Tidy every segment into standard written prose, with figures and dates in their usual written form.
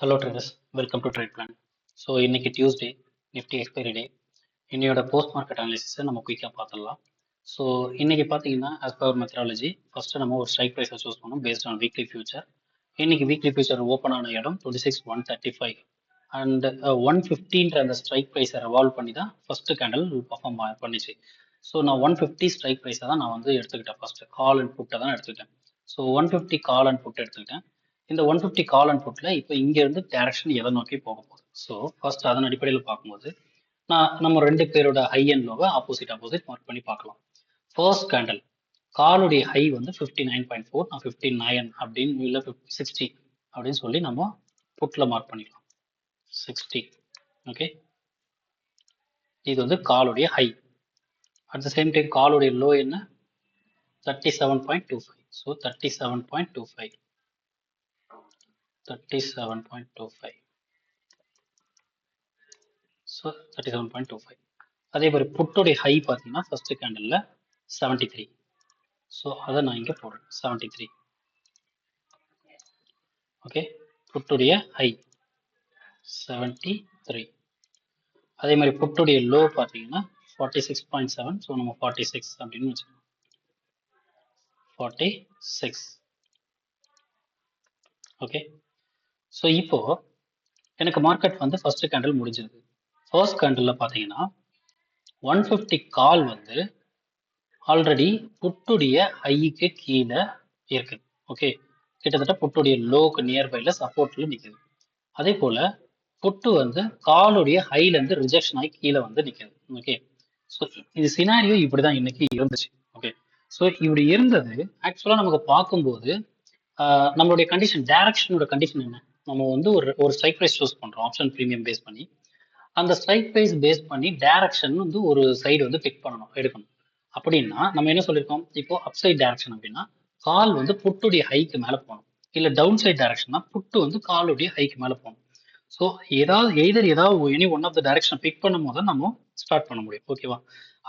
Hello traders, welcome to trade plan. So இன்னைக்கு Tuesday, Nifty expiry டே. இன்னையோட post market அனாலிசிஸை நம்ம குயிக்காக பார்த்துடலாம். ஸோ இன்னைக்கு பார்த்தீங்கன்னா, ஆஸ் பர் மெத்தடாலஜி, ஃபர்ஸ்ட் நம்ம ஒரு ஸ்ட்ரைக் ப்ரைஸை சூஸ் பண்ணோம் பேஸ்ட் ஆன் வீக்லி ஃபியூச்சர். இன்னைக்கு வீக்லி ஃபியூச்சர் ஓப்பன் ஆன இடம் 26,135 அண்ட் 150 அந்த ஸ்ட்ரைக் ப்ரைஸை ரெவால்வ் பண்ணி தான் ஃபர்ஸ்ட் கேண்டல் பர்ஃபார்ம் பண்ணிச்சு. ஸோ நான் 150 ஸ்ட்ரைக் ப்ரைஸை தான் நான் வந்து எடுத்துக்கிட்டேன். ஃபர்ஸ்ட் கால் அண்ட் புட்டை தான் எடுத்துக்கிட்டேன். ஸோ 150 கால் அண்ட் புட் எடுத்துக்கிட்டேன். இந்த 150 கால் அண்ட் புட்ல இப்போ இங்க இருந்து டைரக்ஷன் எதை நோக்கி போக போகுது. ஸோ ஃபர்ஸ்ட் அதன் அடிப்படையில் பார்க்கும்போது நம்ம ரெண்டு பேரோட ஹை அண்ட் லோவை ஆப்போசிட் மார்க் பண்ணி பார்க்கலாம். ஃபர்ஸ்ட் கேண்டல் காலுடைய ஹை வந்து 59.4, நான் 59 அப்படின்னு இல்லை 60 அப்படின்னு சொல்லி நம்ம புட்ல மார்க் பண்ணிக்கலாம். 60. ஓகே, இது வந்து காலுடைய high. At the same time காலுடைய லோ என்ன? 37.25. ஸோ 37.25. 37.25. ஸோ 37.25. அதே மாதிரி புட்டுடைய ஹை பார்த்தீங்கன்னா ஃபர்ஸ்ட் கேண்டலில் 73. ஸோ அதை நான் இங்கே போடுறேன் 73. ஓகே, புட்டுடைய ஹை 73. அதே மாதிரி புட்டுடைய லோ பார்த்தீங்கன்னா 46.7. ஸோ நம்ம 46 அப்படின்னு வச்சுக்கோங்க. 46. ஓகே, ஸோ இப்போ எனக்கு மார்க்கெட் வந்து ஃபர்ஸ்ட் கேண்டல் முடிஞ்சிருக்கு. ஃபர்ஸ்ட் கேண்டலில் பார்த்தீங்கன்னா 150 கால் வந்து ஆல்ரெடி புட்டுடைய ஹைக்கு கீழே இருக்குது. ஓகே, கிட்டத்தட்ட புட்டுடைய லோக்கு நியர்பைல சப்போர்ட்ல நிற்குது. அதே போல புட்டு வந்து காலுடைய ஹைல இருந்து ரிஜெக்ஷன் ஆகி கீழே வந்து நிற்குது. ஓகே, ஸோ இது சினாரியோ இப்படிதான் இன்னைக்கு இருந்துச்சு. ஓகே, ஸோ இப்படி இருந்தது. ஆக்சுவலா நமக்கு பார்க்கும்போது நம்மளுடைய கண்டிஷன், டைரக்ஷனோட கண்டிஷன் என்ன? நம்ம வந்து ஒரு ஸ்ட்ரைக் ப்ரைஸ் சூஸ் பண்றோம் ஆப்ஷன் ப்ரீமியம் பேஸ் பண்ணி. அந்த ஸ்ட்ரைக் ப்ரைஸ் பேஸ் பண்ணி டைரக்ஷன் வந்து ஒரு சைடு வந்து பிக் பண்ணணும், எடுக்கணும். அப்படின்னா நம்ம என்ன சொல்லியிருக்கோம், இப்போ அப்சைட் டைரக்ஷன் அப்படின்னா கால் வந்து புட்டுடைய ஹைக்கு மேலே போகணும். இல்லை டவுன் சைட் டைரக்ஷன்னா புட்டு வந்து காலுடைய ஹைக்கு மேலே போகணும். ஸோ ஏதாவது any one of the direction pick பண்ணும் போது நம்ம ஸ்டார்ட் பண்ண முடியும். ஓகேவா?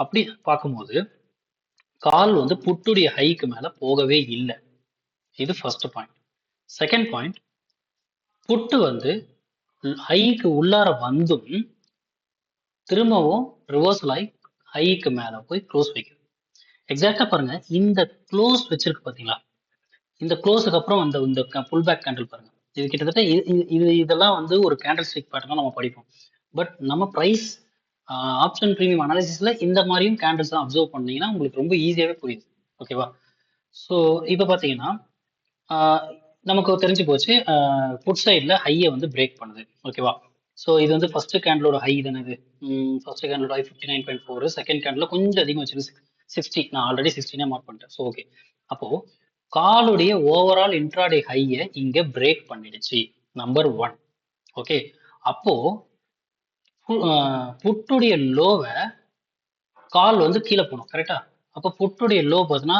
அப்படி பார்க்கும்போது கால் வந்து புட்டுடைய ஹைக்கு மேலே போகவே இல்லை. இது ஃபர்ஸ்ட் பாயிண்ட். செகண்ட் பாயிண்ட், புட்டு வந்து ஹைக்கு உள்ளார வந்தும் திரும்பவும் ரிவர்சல் ஆகி ஹைக்கு மேலே போய் க்ளோஸ் வைக்குது. எக்ஸாக்டா பாருங்க, இந்த க்ளோஸ் வச்சிருக்கு பார்த்தீங்களா? இந்த க்ளோஸுக்கு அப்புறம் இந்த புல் பேக் கேண்டில் பாருங்க. இது கிட்டத்தட்ட இதெல்லாம் வந்து ஒரு கேண்டில் ஸ்டிக் பேட்டர்னா நம்ம படிப்போம். பட் நம்ம ப்ரைஸ் ஆப்ஷன் ப்ரீமியம் அனாலிசிஸ்ல இந்த மாதிரியும் கேண்டில்ஸ் தான் அப்சர்வ் பண்ணீங்கன்னா உங்களுக்கு ரொம்ப ஈஸியாகவே புரியுது. ஓகேவா? ஸோ இப்போ பார்த்தீங்கன்னா நமக்கு தெரிஞ்சு போச்சு, புட் சைடில் ஹையை வந்து பிரேக் பண்ணுது. ஓகேவா? ஸோ இது வந்து ஃபர்ஸ்ட் கேண்டலோட ஹை தானே. இது ஃபர்ஸ்ட் கேண்டலோட ஹை 59.4. செகண்ட் கேண்டில் கொஞ்சம் அதிகமாக வச்சிருக்கு 60. நான் ஆல்ரெடி 16 மார்க் பண்ணிட்டேன். ஸோ ஓகே, அப்போ காலுடைய ஓவரால் இன்ட்ராடே ஹையை இங்க பிரேக் பண்ணிடுச்சு. நம்பர் 1. ஓகே, அப்போ புட்டுடைய லோவை கால் வந்து கீழே போகணும். கரெக்டா? அப்போ புட்டுடைய லோ பார்த்தீங்கன்னா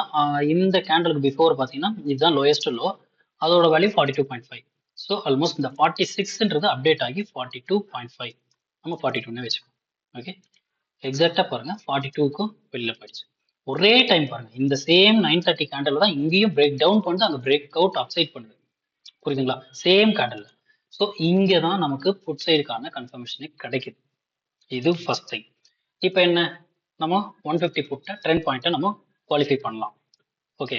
இந்த கேண்டலுக்கு பிஃபோர் பார்த்தீங்கன்னா இதுதான் லோயஸ்ட் லோ. அதோட வேல்யூ 42.5. ஸோ ஆல்மோஸ்ட் இந்த 46ன்றது அப்டேட் ஆகி 42.5. நம்ம 42 வச்சுக்கோம். ஓகே, எக்ஸாக்டா பாருங்க 42க்கும் வெளியில போயிடுச்சு. ஒரே டைம் பாருங்க, இந்த சேம் 930 கேண்டல் தான் இங்கேயும் பிரேக் டவுன் பண்ணிட்டு அங்கே பிரேக் அவுட் அப்சைட் பண்ணுது. புரியுதுங்களா? Same candle. ஸோ இங்கே தான் நமக்கு புட் சைடுக்கான கன்ஃபர்மேஷனே கிடைக்குது. இது ஃபர்ஸ்ட் திங். இப்போ என்ன, நம்ம 150 புட்டை ட்ரெண்ட் பாயிண்ட்டை நம்ம குவாலிஃபை பண்ணலாம். ஓகே,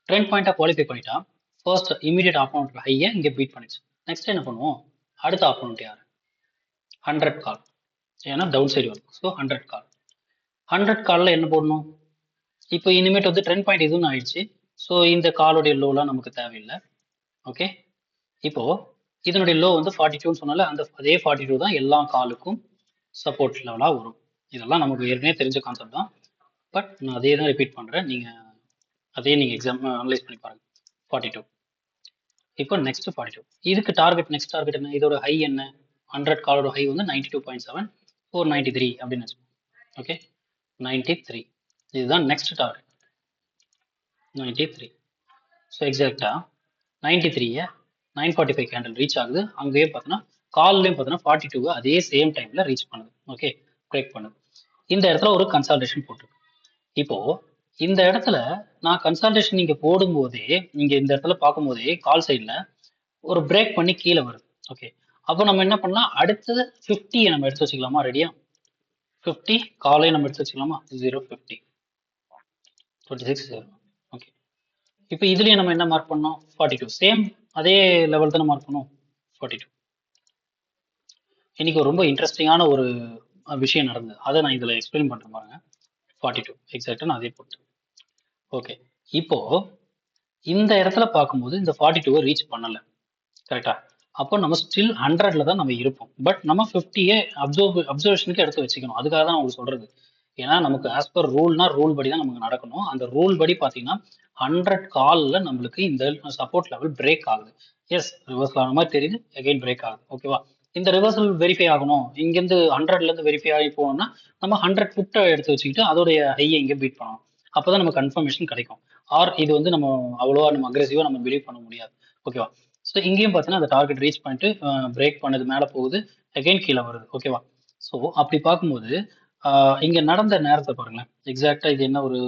ட்ரெண்ட் பாயிண்ட்டை குவாலிஃபை பண்ணிட்டா ஃபர்ஸ்ட் இமீடியட் ஆப்போனன்ட் ஹையை இங்கே பீட் பண்ணிச்சு. நெக்ஸ்ட் என்ன பண்ணுவோம், அடுத்த ஆப்போனன்ட் யார்? 100 கால். ஏன்னா டவுன் சைடு வரும். ஸோ 100 கால். 100 காலில் என்ன போடணும்? இப்போ இனிமேட் வந்து ட்ரெண்ட் பாயிண்ட் இதுன்னு ஆயிடுச்சு. ஸோ இந்த காலுடைய லோலாம் நமக்கு தேவையில்லை. ஓகே, இப்போ இதனுடைய லோ வந்து 42 சொன்னால அதே 42 தான் எல்லா காலுக்கும் சப்போர்ட் லெவலாக வரும். இதெல்லாம் நமக்கு ஏற்கனவே தெரிஞ்ச கான்செப்ட் தான். பட் நான் அதே தான் ரிப்பீட் பண்ணுறேன். நீங்கள் எக்ஸாம் அனலைஸ் பண்ணி பாருங்க. 42. இப்போ நெக்ஸ்ட் 42. இதுக்கு நெக்ஸ்ட் டார்கெட் என்ன? இதோட ஹை என்ன? 100 காலோட ஹை வந்து 92.7, 493 அப்படின்னு வச்சுக்கோங்க. ஓகே, 93. இதுதான் நெக்ஸ்ட் டார்கெட் 93. ஸோ எக்ஸாக்டா 93யை 945 கேண்டில் ரீச் ஆகுது. அங்கேயும் பார்த்தோன்னா கால்லையும் பார்த்தோன்னா 42 அதே சேம் டைம்ல ரீச் பண்ணுது. ஓகே, பிரேக் பண்ணுது. இந்த இடத்துல ஒரு கன்சால்டேஷன் போட்டிருக்கு. இப்போ இந்த இடத்துல நான் கன்சல்டேஷன் நீங்க போடும்போதே, நீங்க இந்த இடத்துல பார்க்கும்போதே கால் சைட்ல ஒரு பிரேக் பண்ணி கீழே வருது. ஓகே, அப்போ நம்ம என்ன பண்ணலாம், அடுத்தது 50 நம்ம எடுத்து வச்சுக்கலாமா? ரெடியா? 50 காலையும் நம்ம எடுத்து வச்சுக்கலாமா? 0 50 26 0. ஓகே, இப்போ இதுலயும் நம்ம என்ன மார்க் பண்ணோம்? 42. சேம் அதே லெவல் தானே மார்க் பண்ணோம். 42. இன்னைக்கு ஒரு ரொம்ப இன்ட்ரெஸ்டிங்கான ஒரு விஷயம் நடந்தது, அதை நான் இதுல எக்ஸ்பிளைன் பண்றேன் பாருங்க. 42 எக்ஸாக்டா நான் அதே போட்டேன். ஓகே, இப்போ இந்த இடத்துல பார்க்கும்போது இந்த 42 ரீச் பண்ணல, கரெக்டா? அப்போ நம்ம ஸ்டில் 100ல தான் நம்ம இருப்போம். பட் நம்ம 50யே அப்சர்வேஷனுக்கு எடுத்து வச்சுக்கணும். அதுக்காக தான் உங்களுக்கு சொல்றது. ஏன்னா நமக்கு ஆஸ் பர் ரூல்னா ரூல் படி தான் நமக்கு நடக்கணும். அந்த ரூல் படி பார்த்தீங்கன்னா 100 கால்ல நம்மளுக்கு இந்த சப்போர்ட் லெவல் பிரேக் ஆகுது. எஸ், ரிவர்சல் ஆன மாதிரி தெரியுது, அகைன் பிரேக் ஆகுது. ஓகேவா? இந்த ரிவர்சல் வெரிஃபை ஆகணும், இங்கேருந்து 100ல வெரிஃபை ஆகி போகணும்னா நம்ம 100 புட்டை எடுத்து வச்சுக்கிட்டு அதோடைய ஹையை இங்கே பீட் பண்ணணும். அப்பதான் நமக்கு கன்ஃபர்மேஷன் கிடைக்கும். ஆர் இது வந்து நம்ம அவ்வளோவா நம்ம அக்ரெசிவா நம்ம பிலீவ் பண்ண முடியாது. ஓகேவா? ஸோ இங்கேயும் பார்த்தீங்கன்னா அந்த டார்கெட் ரீச் பண்ணிட்டு பிரேக் பண்ணது மேலே போகுது, அகைன் கீழே வருது. ஓகேவா? ஸோ அப்படி பார்க்கும்போது இங்க நடந்த நேரத்தை பாருங்களேன். எக்ஸாக்டா இது என்ன, ஒரு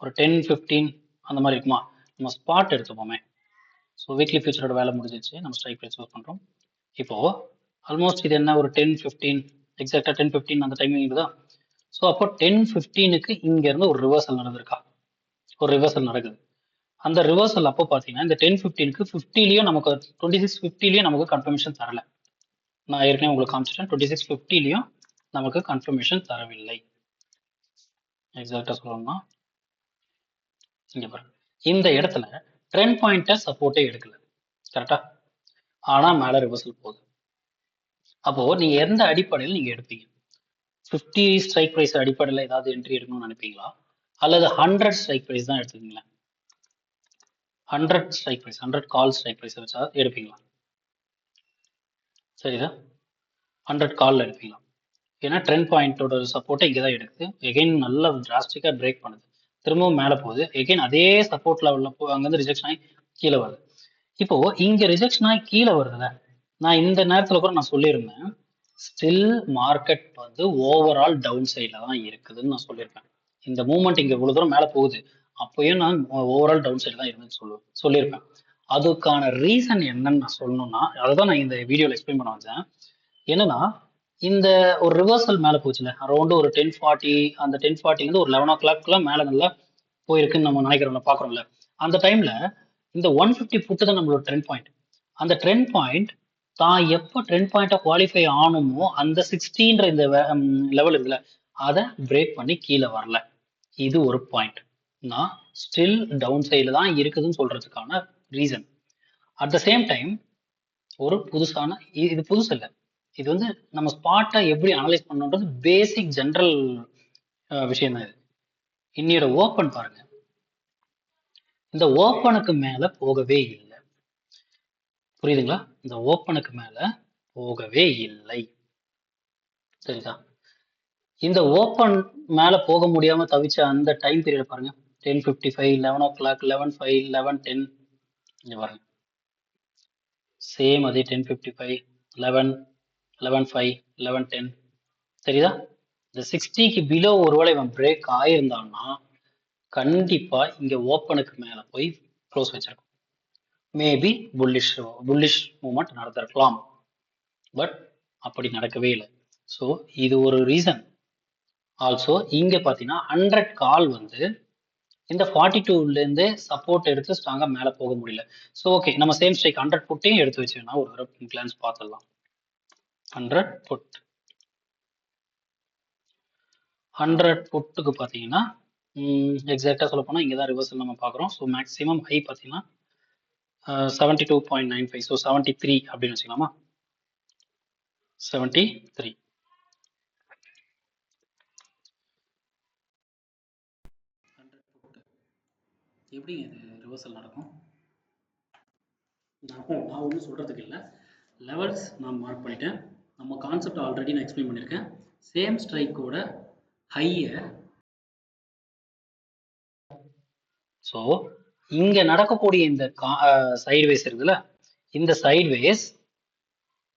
ஒரு 10-15 அந்த மாதிரி இருக்குமா? நம்ம ஸ்பாட் எடுத்துப்போமே. ஸோ வீக்லி ஃபியூச்சரோட வேலை முடிஞ்சிச்சு, நம்ம ஸ்ட்ரைக் ப்ரைஸ் யூஸ் பண்றோம். இப்போ ஆல்மோஸ்ட் இது என்ன, ஒரு 10-15, எக்ஸாக்டா 10-15 அந்த டைமிங் தான். ஸோ அப்போ 10-15க்கு இங்க இருந்து ஒரு ரிவர்சல் நடந்திருக்கா? ஒரு ரிவர்சல் நடக்குது. அந்த ரிவர்சல் அப்போ பார்த்தீங்கன்னா இந்த 10-15க்கு 50லயும் நமக்கு 26-50லயும் நமக்கு கன்ஃபர்மேஷன் தரல. நான் ஏற்கனவே உங்களுக்கு காமிச்சிட்டேன், 26-50லயும் நமக்கு கன்ஃபர்மேஷன் தரவில்லை. எக்ஸாக்டா சொல்லணும்னா இங்க பாருங்க, இந்த இடத்துல ட்ரெண்ட் பாயிண்டர் சப்போர்ட்டே எடுக்கல, கரெக்டா? ஆனா மேல ரிவர்சல் போகுது. அப்போ நீங்க எந்த அடிப்படையில் நீங்க எடுப்பீங்க? 50 ஸ்ட்ரைக் பிரைஸ் அடிப்படையில் ஏதாவது என்ட்ரி எடுக்கணும்னு நினைப்பீங்களா, அல்லது 100 ஸ்ட்ரைக் பிரைஸ் தான் எடுத்துக்கீங்களா? 100 ஸ்ட்ரைக் பிரைஸ், 100 கால் ஸ்ட்ரைக் பிரைஸ் வச்சா எடுப்பீங்களா? சரிதா, 100 கால்ல எடுப்பீங்களா? ஏன்னா ட்ரெண்ட் பாயிண்டோட சப்போர்ட்டை இங்கே தான் எடுக்குது, எகைன் நல்லா டிராஸ்டிக்காக பிரேக் பண்ணுது, திரும்பவும் மேலே போகுது, எகைன் அதே சப்போர்ட் லெவலில் அங்கேருந்து ரிஜெக்ஷன் ஆகி கீழே வருது. இப்போ இங்க ரிஜெக்ஷன் ஆகி கீழே வருதுல்ல, நான் இந்த நேரத்தில் கூட நான் சொல்லியிருந்தேன், ஸ்டில் மார்க்கெட் வந்து ஓவரால் டவுன் சைடில் தான் இருக்குதுன்னு நான் சொல்லியிருப்பேன். இந்த மூவ்மெண்ட் இங்கே இவ்வளோ தூரம் மேலே போகுது, அப்பயும் நான் ஓவரால் டவுன் சைடு தான் இருந்துன்னு சொல்லியிருப்பேன். அதுக்கான ரீசன் என்னன்னு நான் சொல்லணும்னா, அதை தான் நான் இந்த வீடியோவில் எக்ஸ்பிளைன் பண்ண வந்தேன். என்னன்னா, இந்த ஒரு ரிவர்சல் மேலே போச்சுல, அரௌண்ட் ஒரு 10:40, அந்த 10:40 ஒரு 11 o'clock மேலே நல்லா போயிருக்குன்னு நம்ம நினைக்கிறோம்ல, பார்க்குறோம்ல. அந்த டைம்ல இந்த 150 புட்டு தான் நம்மளோட ட்ரெண்ட் பாயிண்ட். அந்த ட்ரெண்ட் பாயிண்ட் தான் எப்போ ட்ரெண்ட் பாயிண்ட்டை குவாலிஃபை ஆகணுமோ அந்த 60ன்ற இந்த லெவல் இருக்குல்ல, அதை பிரேக் பண்ணி கீழே வரல. இது ஒரு பாயிண்ட். நான் ஸ்டில் டவுன் சைடில் தான் இருக்குதுன்னு சொல்றதுக்கான reason. At the same time ஒரு புதுசான, இது புதுசு இல்லை, இது வந்து நம்ம ஸ்பாட்டை எப்படி அனலைஸ் பண்ணணுன்றது பேசிக் ஜென்ரல் விஷயம் தான் இது. இன்னையோட ஓப்பன் பாருங்க, இந்த ஓப்பனுக்கு மேல போகவே இல்லை. புரியுதுங்களா? இந்த ஓப்பனுக்கு மேல போகவே இல்லை. சரிதா? இந்த ஓப்பன் மேல போக முடியாம தவிச்ச அந்த டைம் பீரியட் பாருங்க, 10:55, 11 o'clock, 11:05, 11:10. இங்க பாருங்க, சேம் அதே 10:55, 11, 11:05, 11:10. சரிதா? இந்த 60க்கு பிலோ ஒருவேளை இவன் பிரேக் ஆயிருந்தான்னா கண்டிப்பா இங்க ஓப்பனுக்கு மேல போய் க்ளோஸ் வச்சிருக்கும். மேபி புல்லிஷ் மூவ்மெண்ட் நடந்திருக்கலாம், பட் அப்படி நடக்கவே இல்லை. ஸோ இது ஒரு ரீசன். ஆல்சோ இங்க பாத்தீங்கன்னா 100 கால் வந்து இந்த 42ல இருந்து சப்போர்ட் எடுத்து ஸ்ட்ராங்கா மேல போக முடியல. ஸோ ஓகே, நம்ம சேம் ஸ்ட்ரைக் 100 புட்டையும் எடுத்து வச்சுன்னா ஒரு தடவை கிளான்ஸ் பார்த்துடலாம். 100 புட், 100 புட்டுக்கு பாத்தீங்கன்னா எக்ஸாக்டா சொல்ல போனா இங்கதான் ரிவர்சல் நம்ம பாக்குறோம். ஸோ மேக்ஸிமம் ஹை பாத்தீங்கன்னா 72.95, ஸோ 73 அப்படின்னு வச்சுக்கலாமா? 73. எப்படி இது ரிவர்சல் நடக்கும்? நான் ஒன்றும் சொல்றதுக்கு இல்லை, லெவல்ஸ் நான் மார்க் பண்ணிட்டேன், நம்ம கான்செப்ட் ஆல்ரெடி நான் எக்ஸ்பிளைன் பண்ணியிருக்கேன். சேம் ஸ்ட்ரைக்கோட ஹையை, ஸோ இங்க நடக்கக்கூடிய இந்த சைட்வேஸ் இருக்குல்ல, இந்த சைட்வேஸ்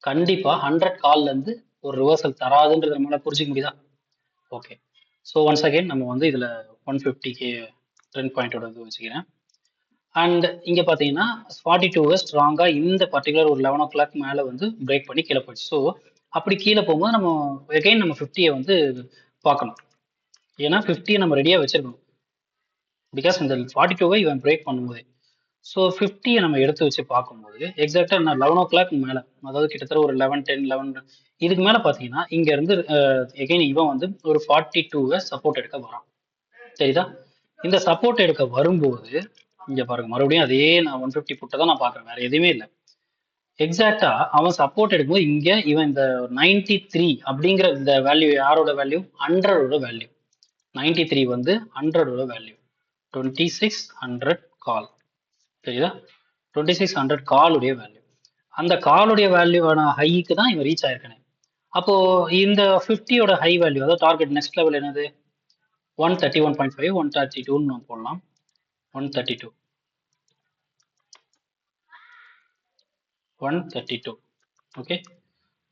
கண்டிப்பா 100 கால்ல இருந்து ஒரு ரிவர்சல் தராதுன்றது நம்மளால புரிஞ்சிக்க முடியுதா? ஓகே, ஸோ ஒன்ஸ் அகைன் நம்ம வந்து இதுல 150K ட்ரெண்ட் பாயிண்டோட இது வச்சுக்கிறேன். அண்ட் இங்க பாத்தீங்கன்னா 42 ஸ்ட்ராங்கா இந்த பர்டிகுலர் ஒரு 11 ஓ கிளாக் மேல வந்து பிரேக் பண்ணி கீழே போயிடுச்சு. ஸோ அப்படி கீழே போகும்போது நம்ம எகைன் நம்ம 50 வந்து பார்க்கணும். ஏன்னா 50 நம்ம ரெடியா வச்சிருக்கணும். பிகாஸ் இந்த 42 இவன் பிரேக் பண்ணும்போது ஸோ 50 நம்ம எடுத்து வச்சு பார்க்கும்போது எக்ஸாக்டா நான் 11 ஓ கிளாக் மேல, அதாவது கிட்டத்தட்ட ஒரு 11:10 11 இதுக்கு மேல பாத்தீங்கன்னா இங்க இருந்து எகைன் இவன் வந்து ஒரு 42 சப்போர்ட் எடுக்க வரான். சரிதா? இந்த சப்போர்ட் எடுக்க வரும்போது இங்க பாருங்க, மறுபடியும் அதே நான் 150 புட்டை தான் நான் பாக்குறேன், வேற எதுவுமே இல்லை. எக்ஸாக்டா அவன் சப்போர்ட் எடுக்கும்போது இங்க இவன் இந்த 93 அப்படிங்கிற இந்த வேல்யூ யாரோட வேல்யூ? 100ஓட வேல்யூ. 93 வந்து 100ஓட வேல்யூ. 2600 கால். சரிதா? 2600 காலுடைய வேல்யூ. அந்த காலுடைய வேல்யூவான ஹைக்கு தான் இவன் ரீச் ஆயிருக்கானே. அப்போ இந்த 50ஓட ஹை வேல்யூ, அதாவது டார்கெட் நெக்ஸ்ட் லெவல் என்னது? 131.5 132 போடலாம். 132 132. ஓகே,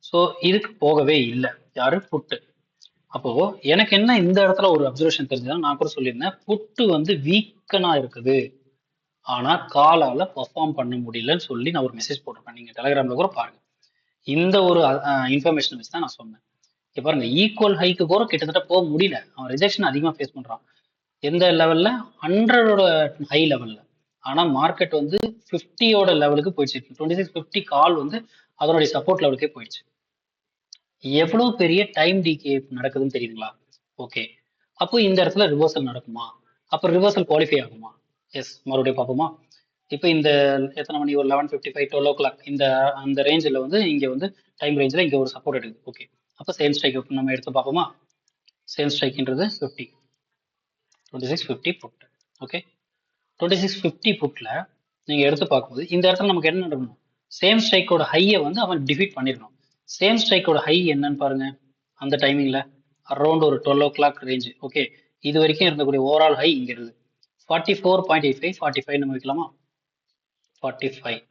ஸோ இதுக்கு போகவே இல்லை. யாரு? புட்டு. அப்போ எனக்கு என்ன இந்த இடத்துல ஒரு அப்சர்வேஷன் தெரிஞ்சதுன்னா, நான் கூட சொல்லியிருந்தேன், புட்டு வந்து வீக்கனா இருக்குது, ஆனா காலால பெர்ஃபார்ம் பண்ண முடியலன்னு சொல்லி நான் ஒரு மெசேஜ் போட்டிருப்பேன். நீங்க டெலிகிராம்ல கூட பாருங்க. இந்த ஒரு இன்ஃபர்மேஷன் வச்சு தான் நான் சொன்னேன். இப்போ பாருங்க, ஈக்குவல் ஹைக்கு கூட கிட்டத்தட்ட போக முடியல. அவன் ரிஜெக்ஷன் அதிகமா ஃபேஸ் பண்றான். எந்த லெவல்ல? 100ஓட ஹை லெவல்ல. ஆனா மார்க்கெட் வந்து 50ஓட லெவலுக்கு போயிடுச்சு. 2650 கால் வந்து அதனுடைய சப்போர்ட் லெவலுக்கே போயிடுச்சு. எவ்வளவு பெரிய டைம் டிகே நடக்குதுன்னு தெரியுங்களா? ஓகே, அப்போ இந்த இடத்துல ரிவர்சல் நடக்குமா? அப்போ ரிவர்சல் குவாலிஃபை ஆகுமா? எஸ், மறுபடியும் பார்ப்போமா? இப்போ இந்த எத்தனை மணி? ஒரு 11:55 12 ஓ கிளாக் இந்த அந்த ரேஞ்சில் வந்து இங்க வந்து டைம் ரேஞ்சில் இங்க ஒரு சப்போர்ட் எடுக்குது. ஓகே, அப்போ சேம் ஸ்ட்ரைக் நம்ம எடுத்து பார்ப்போமா? சேம் ஸ்ட்ரைக்ன்றது 50 2650 புட். ஓகே, 2650 புட்ல நீங்க எடுத்து பார்க்கும்போது இந்த இடத்துல நமக்கு என்ன நடக்கணும்? சேம் ஸ்ட்ரைக்கோட ஹையை வந்து அவன் டிஃபீட் பண்ணிடணும். சேம் ஸ்ட்ரைக்கோட ஹை என்னன்னு பாருங்க. அந்த டைமிங்ல அரௌண்ட் ஒரு 12 ஓ கிளாக் ரேஞ்சு. ஓகே, இது வரைக்கும் இருந்தக்கூடிய ஓவரால் ஹை இங்க இருக்கு 44.85 45 நம்ம வைக்கலாமா? 45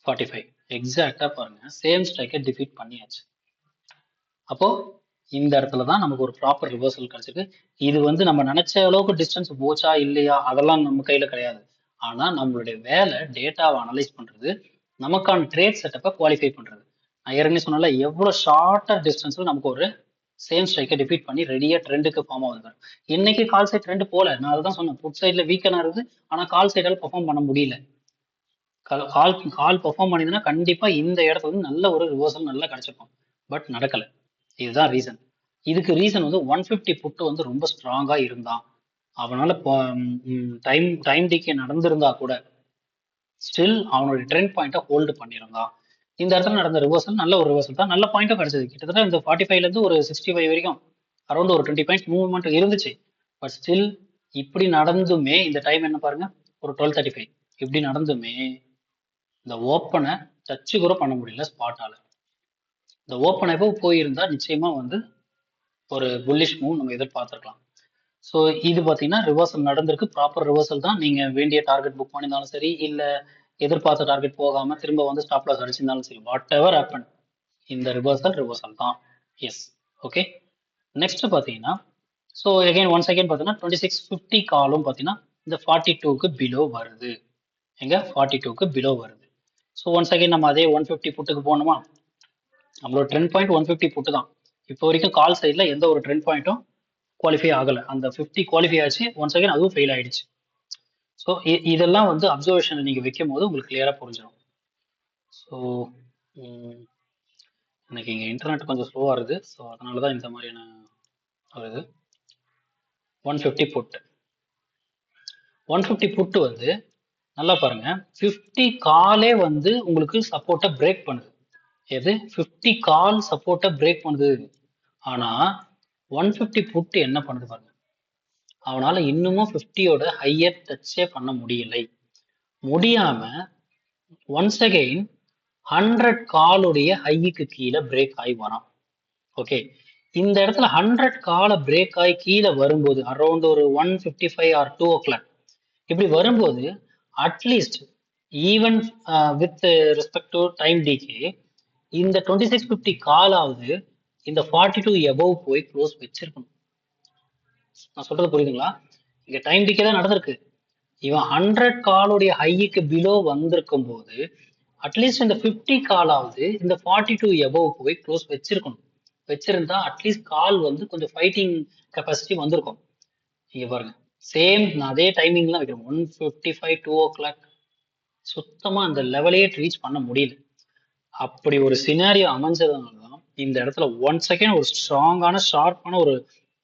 45 எக்ஸாக்டா பாருங்க, சேம் ஸ்ட்ரைக்கை டிஃபீட் பண்ணியாச்சு. அப்போ இந்த இடத்துல தான் நமக்கு ஒரு ப்ராப்பர் ரிவர்சல் கிடைச்சிருக்கு. இது வந்து நம்ம நினைச்ச அளவுக்கு டிஸ்டன்ஸ் போச்சா இல்லையா அதெல்லாம் நம்ம கையில கிடையாது. ஆனா நம்மளுடைய வேலை டேட்டாவை அனலைஸ் பண்றது, நமக்கான ட்ரேட் செட்டப்பை குவாலிஃபை பண்றது. நான் ஏற்கனவே சொன்னால எவ்வளவு ஷார்ட்டர் டிஸ்டன்ஸ்ல நமக்கு ஒரு சேம் ஸ்ட்ரைக்கை டிஃபீட் பண்ணி ரெடியா ட்ரெண்டுக்கு ஃபார்ம் ஆகுது. இன்னைக்கு கால் சைட் ட்ரெண்ட் போல, நான் அதுதான் சொன்னேன், புட் சைட்ல வீக்கனா இருக்குது, ஆனா கால் சைடால பெர்ஃபார்ம் பண்ண முடியல. கால் பெர்ஃபார்ம் பண்ணிதுன்னா கண்டிப்பா இந்த இடத்துல வந்து நல்ல ஒரு ரிவர்சல் நல்லா கிடைச்சிருக்கும். பட் நடக்கல. இதுதான் ரீசன். இதுக்கு ரீசன் வந்து 150 புட்டு வந்து ரொம்ப ஸ்ட்ராங்கா இருந்தான். அவனால டைம் டிகே நடந்திருந்தா கூட ஸ்டில் அவனோட ட்ரெண்ட் பாயிண்ட்டை ஹோல்டு பண்ணியிருந்தான். இந்த இடத்துல நடந்த ரிவர்சல் நல்ல ஒரு ரிவர்சல் தான். நல்ல பாயிண்ட்டும் கிடைச்சது. கிட்டத்தட்ட இந்த 45ல இருந்து ஒரு 65 வரைக்கும் அரௌண்ட் ஒரு 20 பாயிண்ட்ஸ் மூவ்மெண்ட் இருந்துச்சு. பட் ஸ்டில் இப்படி நடந்துமே இந்த டைம் என்ன பாருங்க, ஒரு 12:35 இப்படி நடந்துமே இந்த ஓப்பனை டச்சு கூட பண்ண முடியல ஸ்பாட்டால. இந்த ஓப்பன் எப்போ போயிருந்தா நிச்சயமா வந்து ஒரு புல்லிஷ் மூவ் நம்ம எதிர்பார்த்திருக்கலாம். ஸோ இது பார்த்தீங்கன்னா ரிவர்சல் நடந்திருக்கு. ப்ராப்பர் ரிவர்சல் தான். நீங்க வேண்டிய டார்கெட் புக் பண்ணியிருந்தாலும் சரி, இல்ல எதிர்பார்த்த டார்கெட் போகாம திரும்ப வந்து ஸ்டாப் லாஸ் அடிச்சிருந்தாலும் சரி, வாட் எவர் ஹேப்பன், இந்த ரிவர்சல் தான். எஸ். ஓகே, நெக்ஸ்ட் பார்த்தீங்கன்னா, ஸோ அகைன் ஒன்ஸ் அகைன் பார்த்தீங்கன்னா 2650 காலும் பார்த்தீங்கன்னா இந்த 42க்கு பிலோ வருது. எங்க 42க்கு பிலோ வருது. ஸோ ஒன்ஸ் அகைன் நம்ம அதே 150 புட்டுக்கு போகணுமா? நம்மளோட ட்ரெண்ட் பாயிண்ட் 150 புட்டு தான். இப்போ வரைக்கும் கால் சைட்ல எந்த ஒரு ட்ரெண்ட் பாயிண்ட்டும் குவாலிஃபை ஆகல. அந்த 50 குவாலிஃபை ஆச்சு, ஒன்ஸ் அகைன் அதுவும் ஃபெயில் ஆயிடுச்சு. ஸோ இதெல்லாம் வந்து அப்சர்வேஷன் நீங்க வைக்கும் போது உங்களுக்கு கிளியரா புரிஞ்சிடும். ஸோ இன்னைக்கு இங்க இன்டர்நெட் கொஞ்சம் ஸ்லோவா இருக்கு. ஸோ அதனாலதான் இந்த மாதிரியான வருது. 150 புட்டு 150 புட்டு வந்து நல்லா பாருங்க, 50 காலே வந்து உங்களுக்கு சப்போர்ட்டை பிரேக் பண்ணுது. எது? 50 கால் சப்போர்ட்டை பிரேக் பண்ணுது. ஆனா 150 புட்டு என்ன பண்ணுது பாருங்க, அவனால இன்னமும் 50யோட ஹையர் டச்சே பண்ண முடியலை. முடியாம ஒன்ஸ் அகைன் 100 காலுடைய ஹைக்கு கீழே பிரேக் ஆகி வரான். ஓகே, இந்த இடத்துல 100 கால பிரேக் ஆகி கீழே வரும்போது அரௌண்ட் ஒரு 155 ஆர் 2 ஓ கிளாக் இப்படி வரும்போது at least even with respect to time டிகே இந்த 2650 காலாவது இந்த 42 எபவ் போய் க்ளோஸ் வச்சிருக்கணும். நான் சொல்றது புரியுதுங்களா? இங்க டைம் டிகே தான் நடந்திருக்கு. இவன் 100 காலுடைய ஹைக்கு பிலோ வந்திருக்கும் போது அட்லீஸ்ட் இந்த 50 காலாவது இந்த 42 எபோவ் போய் க்ளோஸ் வச்சிருக்கணும். வச்சிருந்தா அட்லீஸ்ட் கால் வந்து கொஞ்சம் ஃபைட்டிங் கெப்பாசிட்டி வந்திருக்கும். இங்க பாருங்க, சேம் நான் அதே டைமிங்லாம் வைக்கிறேன். 1:55 2 o'clock சுத்தமா அந்த லெவலையே ரீச் பண்ண முடியல. அப்படி ஒரு சினாரியோ அமைஞ்சதுனால தான் இந்த இடத்துல 1 செகண்ட் ஒரு ஸ்ட்ராங்கான ஷார்ப்பான ஒரு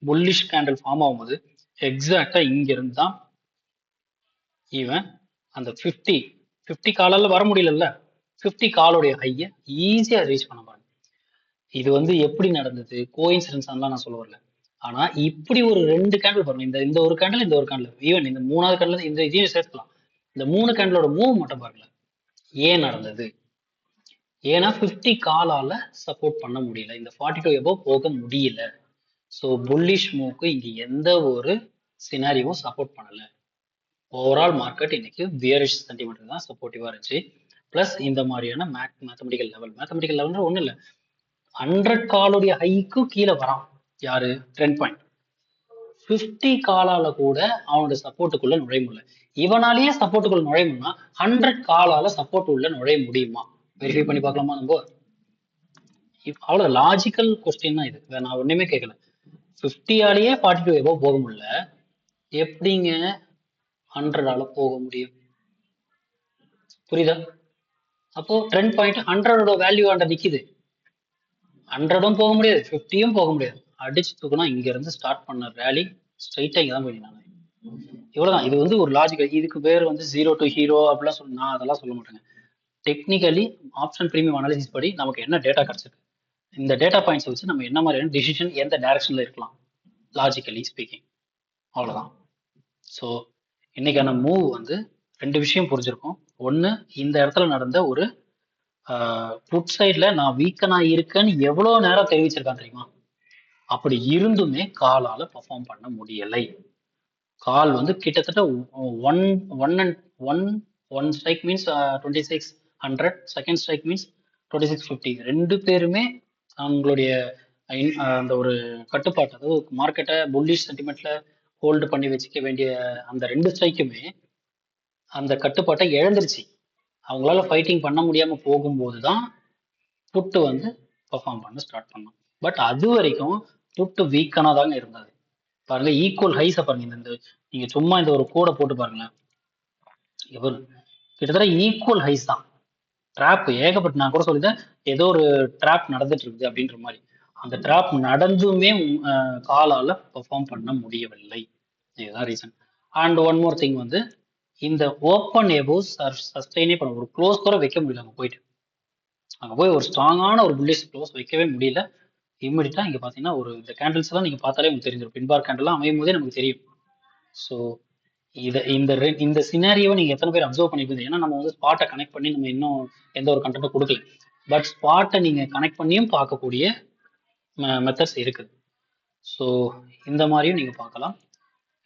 புல்லிஷ் கேண்டில் ஃபார்ம் ஆகும்போது எக்ஸாக்டா இங்க இருந்து தான் இவன் அந்த 50 காலால வர முடியலல்ல, 50 காலோடைய ஹைய ஈஸியா ரீச் பண்ண பாருங்க. இது வந்து எப்படி நடந்தது, கோஇன்சிடென்ஸ் நான் சொல்ல வரல. ஆனா இப்படி ஒரு 2 கேண்டில் பாருங்க, இந்த ஒரு கேண்டில், இந்த ஒரு கேண்டில், ஈவன் இந்த 3வது கேண்டில் இந்த இதையும் சேர்த்துக்கலாம். இந்த 3 கேண்டிலோட மூவ் மட்டும் பாருங்க, ஏன் நடந்தது? ஏன்னா 50 காலால சப்போர்ட் பண்ண முடியல, இந்த 42 எபோவ் போக முடியல. ஸோ புல்லிஷ் மூவ்க்கு இங்க எந்த ஒரு சினாரியும் சப்போர்ட் பண்ணல. ஓவரால் மார்க்கெட் இன்னைக்கு பியரிஷ் சென்டிமெண்ட் தான் சப்போர்ட்டிவா இருந்துச்சு. பிளஸ் இந்த மாதிரியான மேத்தமெட்டிக்கல் லெவல் ஒன்றும் இல்லை, 100 காலுடைய ஹைக்கும் கீழே வரான் யாரு, ட்ரெண்ட் பாயிண்ட். 50 காலால கூட அவனோட சப்போர்ட்டுக்குள்ள நுழைய முடியல. இவனாலேயே சப்போர்ட்டுக்குள்ள நுழைய முடியும்னா 100 காலால சப்போர்ட் உள்ள நுழைய முடியுமா? வெரிஃபை பண்ணி பார்க்கலாமா நம்ம? அவ்வளவு லாஜிக்கல் கொஸ்டின் தான் இது, நான் ஒண்ணுமே கேட்கல. 50 ஆலேயே 42 எபோவ் போக முடியல, எப்படிங்க 100 போக முடியும்? புரியுதா? அப்போ ட்ரெண்ட் பாயிண்ட் 100 வேல்யூ ஆண்ட நிக்குது, 100 போக முடியாது, 50 போக முடியாது. அடிச்சு தூக்கணும். இங்க இருந்து ஸ்டார்ட் பண்ண ரேலி ஸ்ட்ரைட்டா இங்க தான் போயிட்டாங்க. இவ்வளவுதான். இது வந்து ஒரு லாஜிக்கல். இதுக்கு பேர் வந்து ஜீரோ டு ஹீரோ அப்படிலாம் சொல்ல, நான் அதெல்லாம் சொல்ல மாட்டேங்க. டெக்னிக்கலி ஆப்ஷன் பிரீமியம் அனாலிசிஸ் படி நமக்கு என்ன டேட்டா கிடைச்சிருக்கு, இந்த டேட்டா பாயிண்ட்ஸ் வச்சு நம்ம என்ன மாதிரியான டிசிஷன் எந்த டைரக்ஷன்ல இருக்கலாம், லாஜிக்கலி ஸ்பீக்கிங். அவ்வளவுதான். ஸோ இன்னைக்கான மூவ் வந்து 2 விஷயம் புரிஞ்சிருக்கும். ஒன்னு, இந்த இடத்துல நடந்த ஒரு புட் சைட்ல நான் வீக்கனா இருக்கேன்னு எவ்வளவு நேரம் தெரிவிச்சிருக்கான் தெரியுமா? அப்படி இருந்துமே காலால பெர்ஃபார்ம் பண்ண முடியலை. கால் வந்து கிட்டத்தட்ட one one and one one strike means 2600, second strike means 2650. 2 பேருமே அவங்களுடைய அந்த ஒரு கட்டுப்பாட்டு, அதாவது மார்க்கெட்டை புல்லிஷ் சென்டிமெண்ட்ல ஹோல்டு பண்ணி வச்சுக்க வேண்டிய அந்த 2 ஸ்ட்ரைக்குமே அந்த கட்டுப்பாட்டை இழந்துருச்சு. அவங்களால ஃபைட்டிங் பண்ண முடியாம போகும்போது தான் புட்டு வந்து பெர்ஃபார்ம் பண்ண ஸ்டார்ட் பண்ணோம். பட் அது வரைக்கும் புட்டு வீக்கானா தாங்க இருந்தது. பாருங்க, ஈக்குவல் ஹைஸை பாருங்க, இந்த நீங்க சும்மா இந்த ஒரு கோடை போட்டு பாருங்களேன், இவர் கிட்டத்தட்ட ஈக்குவல் ஹைஸ் தான். ட்ராப் ஏகப்பட்ட, நான் கூட சொல்லிட்டேன் ஏதோ ஒரு ட்ராப் நடந்துட்டு இருக்குது அப்படின்ற மாதிரி. அந்த ட்ராப் நடந்துமே காலால பெர்ஃபார்ம் பண்ண முடியவில்லை. இதுதான் reason. And one more thing வந்து இந்த ஓப்பன் எபோவ் சஸ்டெயினே பண்ண, ஒரு க்ளோஸ் கூட வைக்க முடியல. அங்க போய் ஒரு ஸ்ட்ராங்கான ஒரு புல்லிஷ் க்ளோஸ் வைக்கவே முடியல. இம்மிடியா இங்க பாத்தீங்கன்னா ஒரு இந்த கேண்டில்ஸ் எல்லாம் நீங்க பார்த்தாலே உங்களுக்கு தெரிஞ்சிடும், பின்பார் கேண்டில் அமையும் போதே நமக்கு தெரியும். ஸோ இந்த சினாரியோவை நீங்க எத்தனை பேர் அப்சர்வ் பண்ணிருப்பீங்க? ஏன்னா நம்ம வந்து ஸ்பாட்டை கனெக்ட் பண்ணி நம்ம இன்னும் எந்த ஒரு கண்டென்ட்டும் கொடுக்கல. பட் ஸ்பாட்டை நீங்க கனெக்ட் பண்ணியும் பார்க்கக்கூடிய மெத்தட்ஸ் இருக்குது. ஸோ இந்த மாதிரியும் நீங்க பார்க்கலாம்.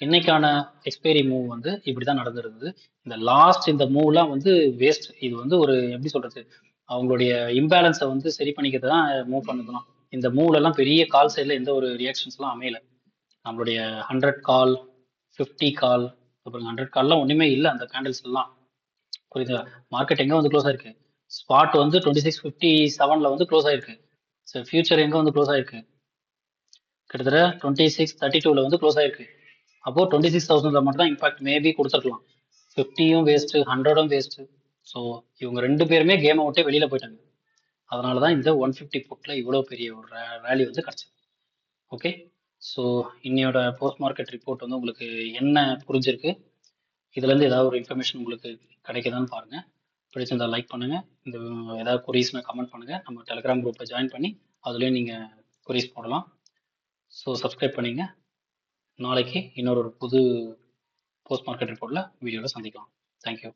இன்னைக்கான எக்ஸ்பைரி மூவ் வந்து இப்படிதான் நடந்திருக்குது. இந்த லாஸ்ட் இந்த மூவ்லாம் வந்து வேஸ்ட். இது வந்து ஒரு எப்படி சொல்றது, அவங்களுடைய இம்பேலன்ஸை வந்து சரி பண்ணிக்கிறது தான் மூவ் பண்ணுதுலாம். இந்த மூவ்ல எல்லாம் பெரிய கால் சைட்ல எந்த ஒரு ரியாக்ஷன்ஸ் எல்லாம் அமையல. நம்மளுடைய 100 கால், 50 கால், அப்புறம் 100 கால்லாம் ஒண்ணுமே இல்லை அந்த கேண்டில்ஸ் எல்லாம். புரியுதா? மார்க்கெட் எங்க வந்து க்ளோஸ் ஆயிருக்கு, ஸ்பாட் வந்து 2657 வந்து க்ளோஸ் ஆயிருக்கு. ஃபியூச்சர் எங்க வந்து க்ளோஸ் ஆயிருக்கு, கிட்டத்தட்ட 2632 வந்து க்ளோஸ் ஆயிருக்கு. அப்போ 26,000 மட்டும் தான் இம்பாக்ட் மேபி கொடுத்துருக்கலாம். 50யும் வேஸ்ட், 100ம் வேஸ்ட். ஸோ இவங்க 2 பேருமே கேமை விட்டே வெளியில போயிட்டாங்க. அதனாலதான் இந்த 150 புட்ல இவ்வளவு பெரிய ஒரு ரேலி வந்து கிடைச்சது. ஓகே, ஸோ இன்னையோட போஸ்ட் மார்க்கெட் ரிப்போர்ட் வந்து உங்களுக்கு என்ன புரிஞ்சிருக்கு, இதுல இருந்து ஏதாவது ஒரு இன்ஃபர்மேஷன் உங்களுக்கு கிடைக்குதான்னு பாருங்க. பிடிச்சிருந்தா லைக் பண்ணுங்க. இந்த ஏதாவது கொரீஸ்னா கமெண்ட் பண்ணுங்க. நம்ம டெலிகிராம் குரூப்ல ஜாயின் பண்ணி அதுலயும் நீங்க கொரீஸ் போடலாம். ஸோ சப்ஸ்கிரைப் பண்ணிங்க. நாளைக்கு இன்னொரு புது போஸ்ட் மார்க்கெட் ரிப்போர்ட்ல வீடியோவில் சந்திக்கலாம். தேங்க்யூ.